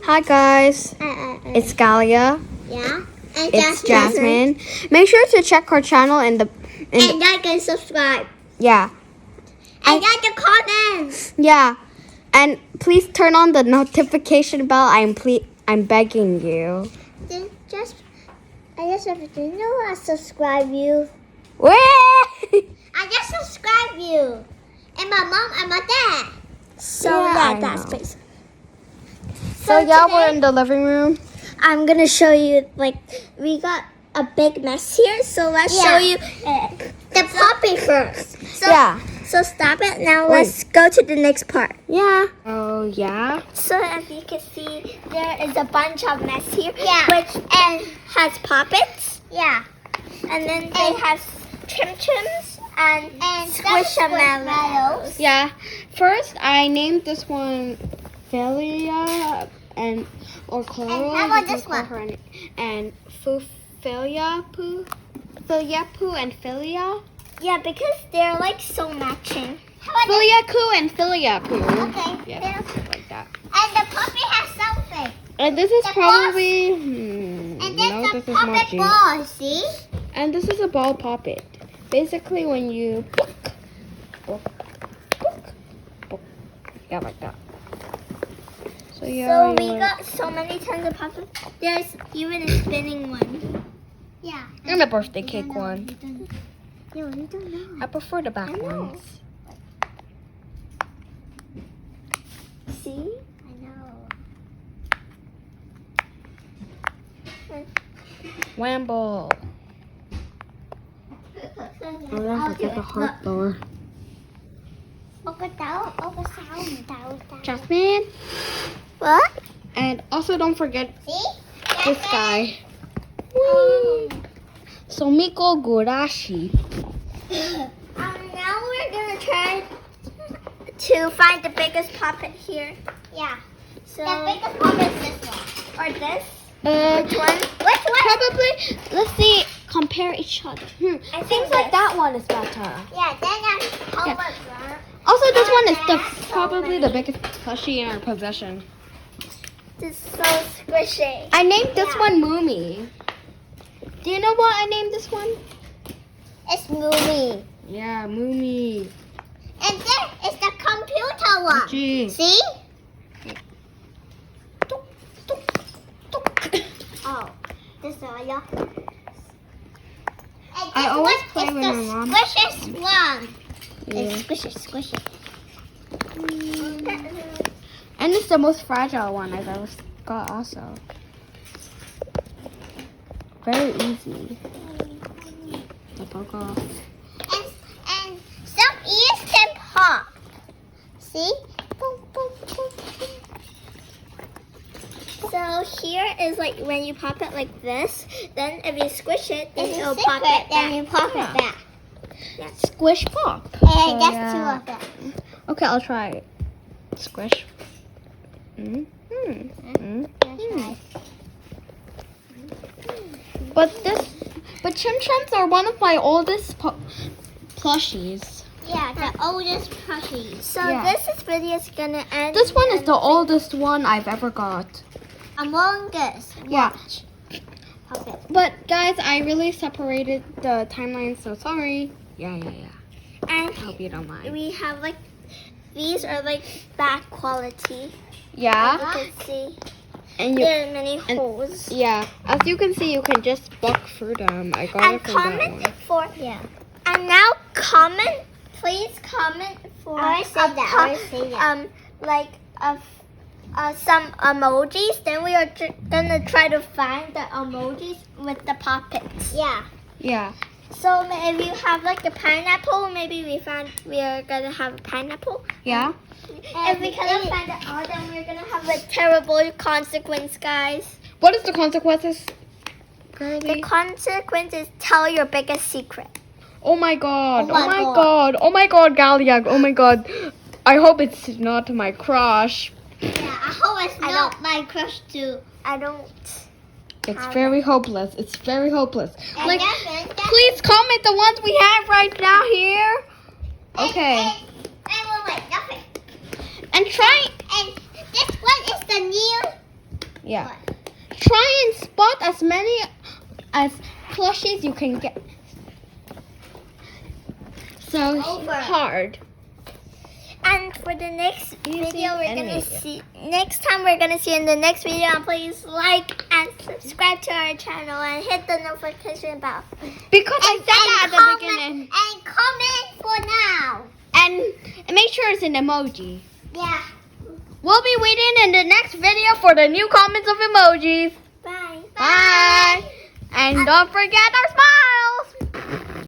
Hi guys, it's Galia. Yeah. And It's Jasmine. Make sure to check her channel and like and subscribe. yeah. And like the comments. Yeah. And please turn on the notification bell. I'm begging you. I just have to know I subscribe you. Wait! I just subscribe you. And my mom and my dad. So Yeah, I that's know. basic. So yeah, today, we're in the living room. I'm gonna show you we got a big mess here. So let's show you the puppy first. So, Yeah. So stop it now. Let's go to the next part. Yeah. Oh yeah. So as you can see, there is a bunch of mess here. Yeah. Which has puppets. Yeah. And then they have chim-chims and squishamallows. Yeah. First, I named this one Philia or Coral. And how about this one? And Philia Poo and Philia. Yeah, because they're so matching. Philia Coo and Philia Poo. Okay. Yeah, like that. And the puppy has something. And this is The probably. And no, there's this a is puppet Mochi. ball, see? And this is a ball puppet. Basically, when you yeah, like that. So yeah. So we got so many tons of puppets. There's even a spinning one. Yeah. And a birthday cake one. No, you don't know. I prefer the back I know. ones. See? I know. Wamble. Oh, don't forget the heart lower. Jasmine. What? And also don't forget See? this guy. Somiko Gurashi. Now we're gonna try to find the biggest puppet here. Yeah. So the biggest puppet is this one. Or this? Which one? Which one? Probably, let's see, compare each other. I Seems like that one is better. Yeah, then how Yeah. much that? Also, this one is There's so probably the many. biggest plushie in our possession. This is so squishy. I named this Yeah. one Moomy. Do you know what I named this one? It's Moomy. Yeah, Moomy. And there is the computer one. Gee. See? Oh, this one, yeah. And I this always one play is with the my mom. squishiest one. Yeah. It's squishy. And it's the most fragile one I've ever got also. Very easy to poke off. And some ears can pop. See? Boom, boom, boom, boom. So here is when you pop it like this. Then if you squish it, then it'll pop it back. Then you pop it back. Squish pop. And that's yeah. two of them. Okay, I'll try it. Squish. But Chim Chims are one of my oldest plushies. Yeah, the oldest plushie. So Yeah. this video is gonna end. This one is the oldest one I've ever got. Among Us. Yeah. Okay. But guys, I really separated the timeline, so sorry. Yeah. And Hope you don't mind. we have these are bad quality. Yeah. You can see And there are many holes. yeah, as you can see, you can just walk through them. I got And it from that comment one. for And now comment. Please comment for some emojis. Then we are gonna try to find the emojis with the puppets. Yeah. Yeah. So if you have the pineapple, maybe we are gonna have a pineapple. Yeah. If we cannot find it all, then we're gonna have a terrible consequence, guys. What is the consequences, The girly? consequence is tell your biggest secret. Oh my god. Oh my Oh my god. Oh my god, Galia. Oh my god. I hope it's not my crush. Yeah, I hope it's not my crush too. I don't. It's very hopeless. It's very hopeless. And Please comment the ones we have right now here. Okay. And wait, nothing. And try. And this one is the new Yeah. What? Try and spot as many as plushies you can get. So Over. hard. And for the next video, we're and gonna medium. see. Next time, we're gonna see in the next video. And please like and subscribe to our channel and hit the notification bell. Because I said that at the beginning. And comment for now. And make sure it's an emoji. Yeah. We'll be waiting in the next video for the new comments of emojis. Bye. Bye. And don't forget our smile.